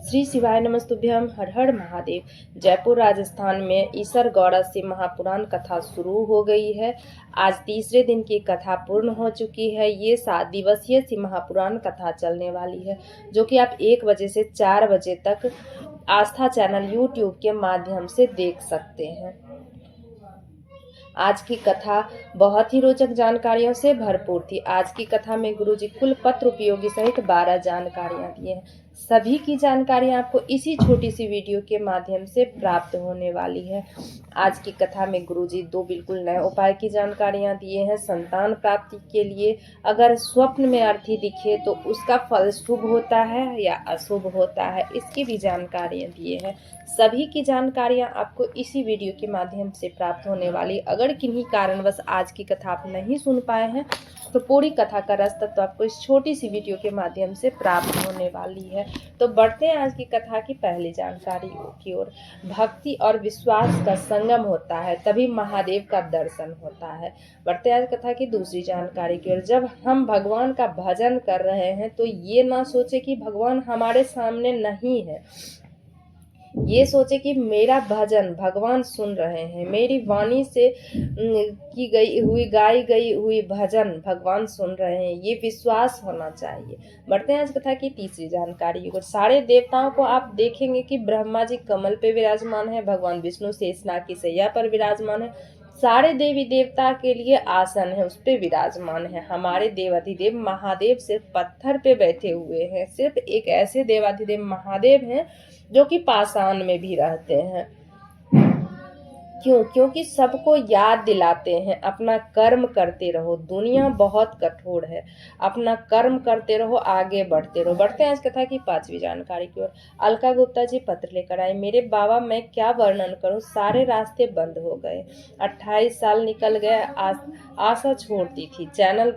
श्री शिवाय नमस्तुभ्यम। हर हर महादेव। जयपुर राजस्थान में ईसर गौड़ा से महापुराण कथा शुरू हो गई है। आज तीसरे दिन की कथा पूर्ण हो चुकी है। ये 7 दिवसीय सी महापुराण कथा चलने वाली है, जो कि आप 1 बजे से 4 बजे तक आस्था चैनल यूट्यूब के माध्यम से देख सकते हैं। आज की कथा बहुत ही रोचक जानकारियों से भरपूर थी। आज की कथा में गुरुजी कुल पत्र उपयोगी सहित 12 जानकारियां दिए हैं। सभी की जानकारियां आपको इसी छोटी सी वीडियो के माध्यम से प्राप्त होने वाली है। आज की कथा में गुरुजी 2 बिल्कुल नए उपाय की जानकारियां दिए हैं। संतान प्राप्ति के लिए अगर स्वप्न में अर्थी दिखे तो उसका फल शुभ होता है या अशुभ होता है, इसकी भी जानकारियां दिए हैं। सभी की जानकारियां आपको इसी वीडियो के माध्यम से प्राप्त होने वाली। अगर किन्हीं कारणवश आज की कथा आप नहीं सुन पाए हैं तो पूरी कथा का रस तत्व आपको इस छोटी सी वीडियो के माध्यम से प्राप्त होने वाली है। तो बढ़ते हैं आज की कथा की पहली जानकारी की ओर। भक्ति और विश्वास का संगम होता है तभी महादेव का दर्शन होता है। बढ़ते हैं आज कथा की दूसरी जानकारी की ओर। जब हम भगवान का भजन कर रहे हैं तो ये ना सोचे कि भगवान हमारे सामने नहीं है, ये सोचे कि मेरा भजन भगवान सुन रहे हैं, मेरी वाणी से गाई गई हुई भजन भगवान सुन रहे हैं, ये विश्वास होना चाहिए। बढ़ते हैं आज कथा की तीसरी जानकारी को। सारे देवताओं को आप देखेंगे कि ब्रह्मा जी कमल पे विराजमान है, भगवान विष्णु शेषनाग की सैया पर विराजमान है, सारे देवी देवता के लिए आसन है, उस पे विराजमान है। हमारे देवाधिदेव महादेव सिर्फ पत्थर पे बैठे हुए हैं। सिर्फ एक ऐसे देवाधिदेव महादेव हैं जो कि पाषाण में भी रहते हैं। क्योंकि सबको याद दिलाते हैं अपना कर्म करते रहो, दुनिया बहुत कठोर है, अपना कर्म करते रहो, आगे बढ़ते रहो। बढ़ते हैं इस कथा की पांचवी जानकारी की ओर। अलका गुप्ता जी पत्र लेकर आए। मेरे बाबा, मैं क्या वर्णन करूं, सारे रास्ते बंद हो गए, 28 साल निकल गए, आशा छोड़ती थी। चैनल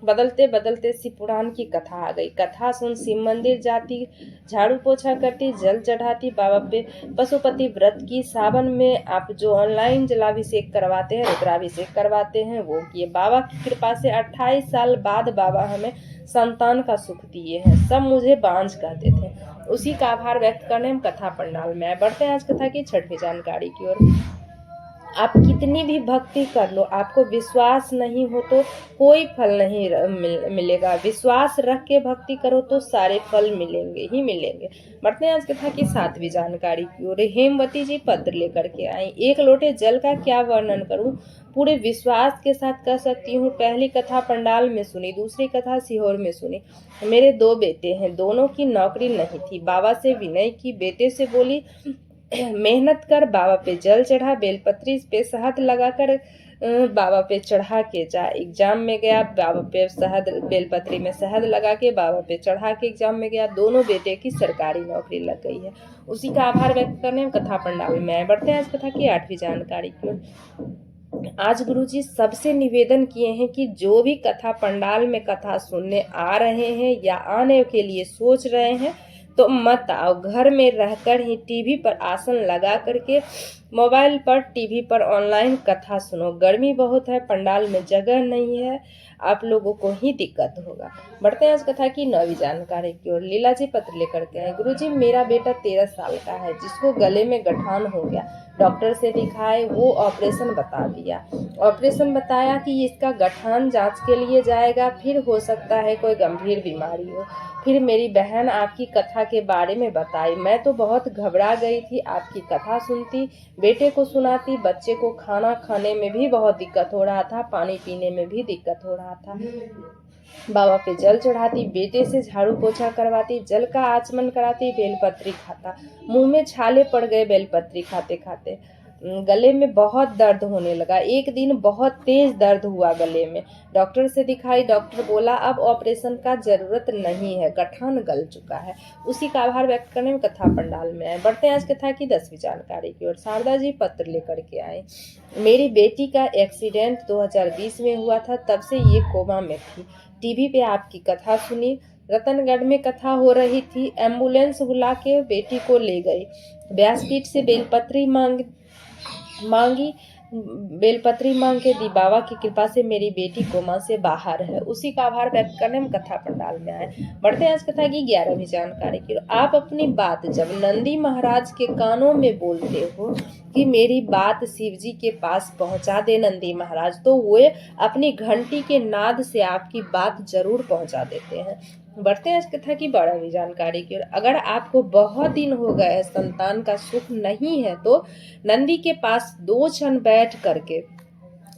बदलते बदलते शिव पुराण की कथा आ गई। कथा सुन शिव मंदिर जाती, झाड़ू पोछा करती, जल चढ़ाती, बाबा पे पशुपति व्रत की, सावन में आप जो ऑनलाइन जलाभिषेक करवाते हैं, रुद्राभिषेक करवाते हैं, वो किए। बाबा की कृपा से 28 साल बाद बाबा हमें संतान का सुख दिए हैं। सब मुझे बांझ कहते थे, उसी का आभार व्यक्त करने हम कथा पंडाल में आए। बढ़ते हैं आज कथा की छठवीं जानकारी की ओर। आप कितनी भी भक्ति कर लो, आपको विश्वास नहीं हो तो कोई फल नहीं मिलेगा। विश्वास रख के भक्ति करो तो सारे फल मिलेंगे ही मिलेंगे। बढ़ते हैं आज कथा की 7वीं जानकारी की ओर। हेमवती जी पत्र लेकर के आई। 1 लोटे जल का क्या वर्णन करूं, पूरे विश्वास के साथ कह सकती हूँ। पहली कथा पंडाल में सुनी, दूसरी कथा सीहोर में सुनी। मेरे 2 बेटे हैं, दोनों की नौकरी नहीं थी। बाबा से विनय की, बेटे से बोली मेहनत कर, बाबा पे जल चढ़ा, बेलपत्री पे शहद लगाकर बाबा पे चढ़ा के जा। एग्जाम में गया, बाबा पे शहद, बेलपत्री में शहद लगा के बाबा पे चढ़ा के एग्जाम में गया। दोनों बेटे की सरकारी नौकरी लग गई है, उसी का आभार व्यक्त करने हम कथा पंडाल में आए। बढ़ते हैं आज कथा की 8वीं जानकारी की। आज गुरुजी सबसे निवेदन किए हैं कि जो भी कथा पंडाल में कथा सुनने आ रहे हैं या आने के लिए सोच रहे हैं तो मत आओ, घर में रहकर ही टीवी पर आसन लगा करके मोबाइल पर, टीवी पर ऑनलाइन कथा सुनो। गर्मी बहुत है, पंडाल में जगह नहीं है, आप लोगों को ही दिक्कत होगा। बढ़ते हैं आज कथा की 9वीं जानकारी की ओर। लीला जी पत्र लेकर के आए। गुरुजी, मेरा बेटा 13 साल का है, जिसको गले में गठान हो गया। डॉक्टर से दिखाए, वो ऑपरेशन बता दिया। ऑपरेशन बताया कि इसका गठान जांच के लिए जाएगा, फिर हो सकता है कोई गंभीर बीमारी हो। फिर मेरी बहन आपकी कथा के बारे में बताई। मैं तो बहुत घबरा गई थी। आपकी कथा सुनती, बेटे को सुनाती, बच्चे को खाना खाने में भी बहुत दिक्कत हो रहा था, पानी पीने में भी दिक्कत हो रहा था। बाबा पे जल चढ़ाती, बेटे से झाड़ू पोछा करवाती, जल का आचमन कराती, बेलपत्री खाता। मुंह में छाले पड़ गए बेलपत्री खाते खाते। गले में बहुत दर्द होने लगा। एक दिन बहुत तेज दर्द हुआ गले में। डॉक्टर से दिखाई, डॉक्टर बोला अब ऑपरेशन का जरूरत नहीं है, गठान गल चुका है। उसी का आभार व्यक्त करने में कथा पंडाल में आए। बढ़ते हैं आज कथा की 10वीं जानकारी की ओर। शारदा जी पत्र लेकर के आए। मेरी बेटी का एक्सीडेंट 2020 में हुआ था, तब से ये कोमा में थी। टीवी पे आपकी कथा सुनी, रतनगढ़ में कथा हो रही थी, एम्बुलेंस बुला के बेटी को ले गई। व्यासपीठ से बेलपत्री मांगी, बेलपत्री मांग के दी, बाबा की कृपा से मेरी बेटी कोमा से बाहर है। उसी का आभार व्यक्त करने हम कथा पंडाल में आए। बढ़ते हैं आज कथा की 11वीं जानकारी की। आप अपनी बात जब नंदी महाराज के कानों में बोलते हो कि मेरी बात शिव जी के पास पहुंचा दे नंदी महाराज, तो वे अपनी घंटी के नाद से आपकी बात जरूर पहुंचा देते हैं। बढ़ते हैं आज कथा की 12वीं जानकारी की ओर। अगर आपको बहुत दिन हो गए संतान का सुख नहीं है तो नंदी के पास 2 क्षण बैठ करके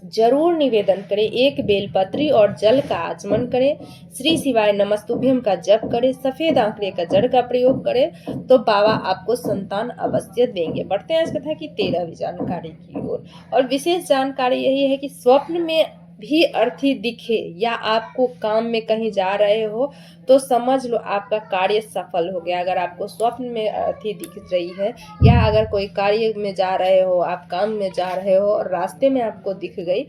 जरूर निवेदन करें, एक बेलपत्री और जल का आचमन करें, श्री शिवाय नमस्तुभ्यम का जप करें, सफेद आंकड़े का जड़ का प्रयोग करें तो बाबा आपको संतान अवश्य देंगे। बढ़ते हैं इस कथा की 13वीं जानकारी की ओर। और विशेष जानकारी यही है कि स्वप्न में भी अर्थी दिखे या आपको काम में कहीं जा रहे हो तो समझ लो आपका कार्य सफल हो गया। अगर आपको स्वप्न में अर्थी दिख रही है या अगर कोई कार्य में जा रहे हो, आप काम में जा रहे हो और रास्ते में आपको दिख गई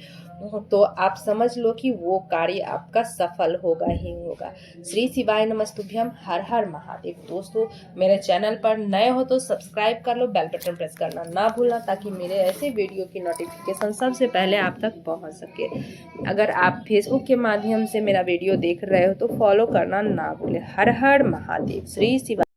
तो आप समझ लो कि वो कार्य आपका सफल होगा ही होगा। श्री शिवाय नमस्तुभ्यम, हर हर महादेव। दोस्तों मेरे चैनल पर नए हो तो सब्सक्राइब कर लो, बेल बटन प्रेस करना ना भूलना ताकि मेरे ऐसे वीडियो की नोटिफिकेशन सबसे पहले आप तक पहुंच सके। अगर आप फेसबुक के माध्यम से मेरा वीडियो देख रहे हो तो फॉलो करना ना भूलें। हर हर महादेव। श्री शिवाय।